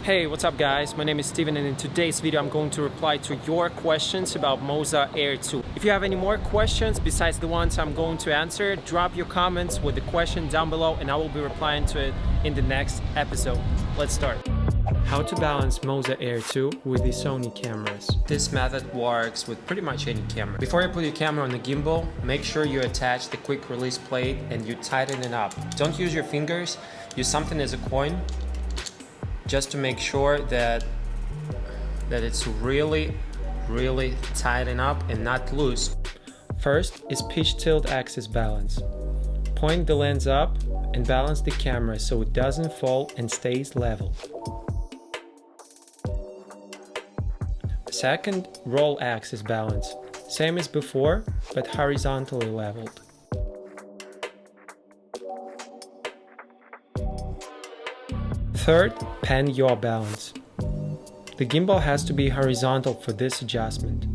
Hey, what's up guys? My name is Steven and in today's video I'm going to reply to your questions about Moza Air 2. If you have any more questions besides the ones I'm going to answer, drop your comments with the question down below and I will be replying to it in the next episode. Let's start. How to balance Moza Air 2 with the Sony cameras. This method works with pretty much any camera. Before you put your camera on the gimbal, make sure you attach the quick release plate and you tighten it up. Don't use your fingers, use something as a coin, just to make sure that it's really tighten up and not loose. First is pitch tilt axis balance. Point the lens up and balance the camera so it doesn't fall and stays level. Second, roll axis balance. Same as before, but horizontally leveled. Third, pan yaw balance. The gimbal has to be horizontal for this adjustment.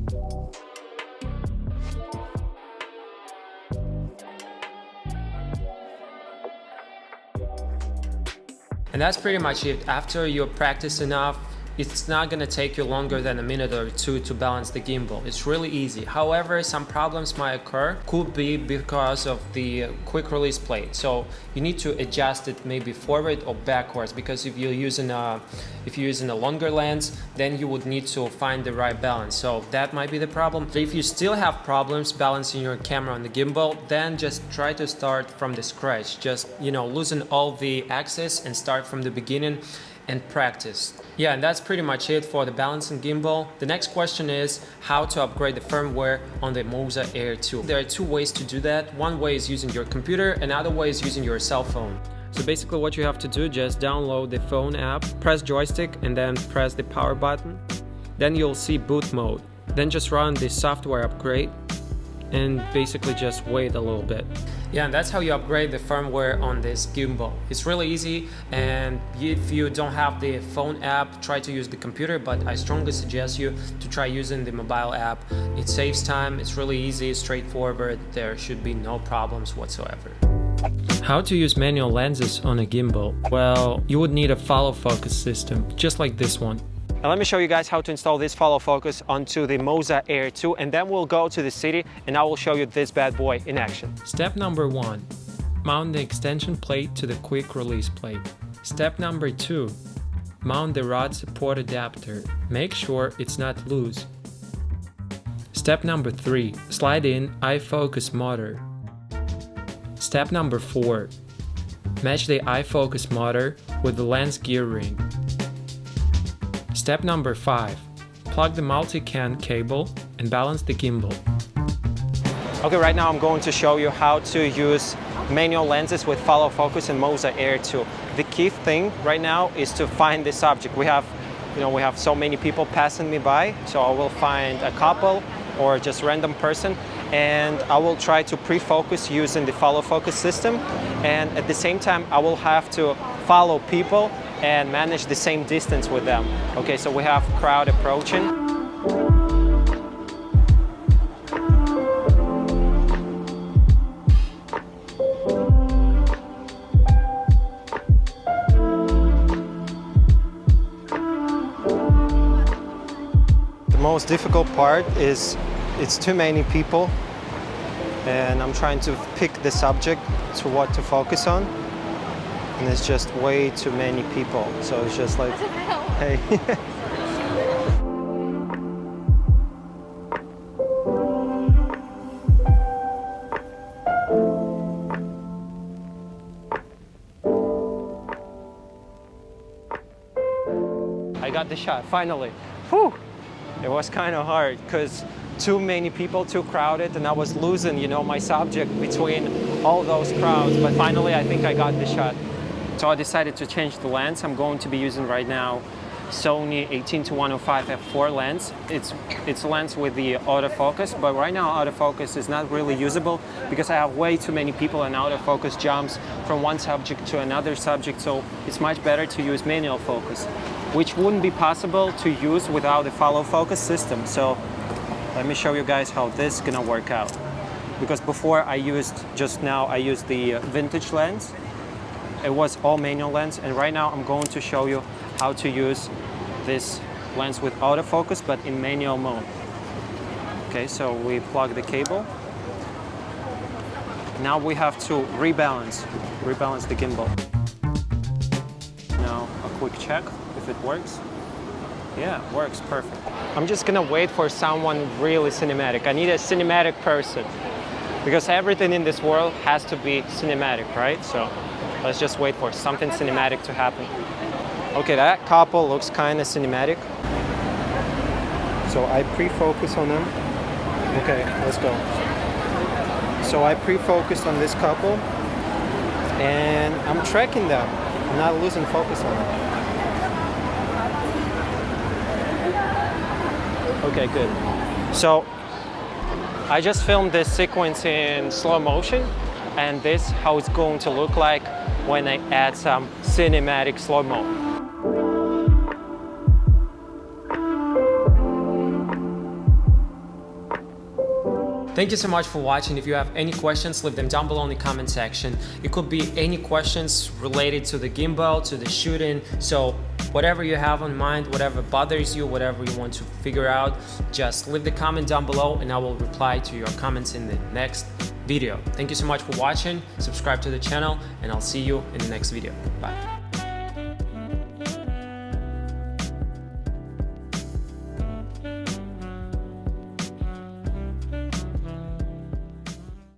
And that's pretty much it. After you practice enough, it's not gonna take you longer than a minute or two to balance the gimbal. It's really easy. However, some problems might occur. Could be because of the quick release plate. So you need to adjust it maybe forward or backwards, because if you're using a longer lens, then you would need to find the right balance. So that might be the problem. If you still have problems balancing your camera on the gimbal, then just try to start from the scratch. Just, loosen all the axes and start from the beginning and practice. Yeah, and that's pretty much it for the balancing gimbal. The next question is how to upgrade the firmware on the Moza Air 2. There are two ways to do that. One way is using your computer, another way is using your cell phone. So basically what you have to do, just download the phone app, press joystick and then press the power button. Then you'll see boot mode. Then just run the software upgrade and basically just wait a little bit. Yeah, and that's how you upgrade the firmware on this gimbal. It's really easy, and if you don't have the phone app, try to use the computer, but I strongly suggest you to try using the mobile app. It saves time, it's really easy, straightforward, there should be no problems whatsoever. How to use manual lenses on a gimbal? Well, you would need a follow focus system, just like this one. Now let me show you guys how to install this follow focus onto the Moza Air 2, and then we'll go to the city and I will show you this bad boy in action. Step number 1. Mount the extension plate to the quick release plate. Step number 2. Mount the rod support adapter. Make sure it's not loose. Step number 3. Slide in iFocus motor. Step number 4. Match the iFocus motor with the lens gear ring. Step number 5. Plug the multi-CAN cable and balance the gimbal. Okay, right now I'm going to show you how to use manual lenses with follow focus in Moza Air 2. The key thing right now is to find the subject. We have so many people passing me by, so I will find a couple or just random person and I will try to pre-focus using the follow focus system, and at the same time I will have to follow people and manage the same distance with them. Okay, so we have crowd approaching. The most difficult part is it's too many people and I'm trying to pick the subject to what to focus on. And it's just way too many people, so it's just like, hey. I got the shot, finally. Whew! It was kind of hard, because too many people, too crowded, and I was losing, my subject between all those crowds, but finally I think I got the shot. So I decided to change the lens. I'm going to be using right now Sony 18-105 f4 lens. It's a lens with the autofocus, but right now autofocus is not really usable because I have way too many people and autofocus jumps from one subject to another subject, so it's much better to use manual focus, which wouldn't be possible to use without the follow focus system. So let me show you guys how this is gonna work out. Because before I used the vintage lens. It was all manual lens, and right now I'm going to show you how to use this lens with autofocus, but in manual mode. Okay, so we plug the cable. Now we have to rebalance the gimbal. Now a quick check if it works. Yeah, it works perfect. I'm just gonna wait for someone really cinematic. I need a cinematic person because everything in this world has to be cinematic, right? So let's just wait for something cinematic to happen. Okay, that couple looks kind of cinematic. So I pre-focus on them. Okay, let's go. So I pre-focused on this couple and I'm tracking them. I'm not losing focus on them. Okay, good. So I just filmed this sequence in slow motion, and this is how it's going to look like when I add some cinematic slow-mo. Thank you so much for watching. If you have any questions, leave them down below in the comment section. It could be any questions related to the gimbal, to the shooting. So whatever you have on mind, whatever bothers you, whatever you want to figure out, just leave the comment down below and I will reply to your comments in the next video. Thank you so much for watching. Subscribe to the channel and I'll see you in the next video. Bye.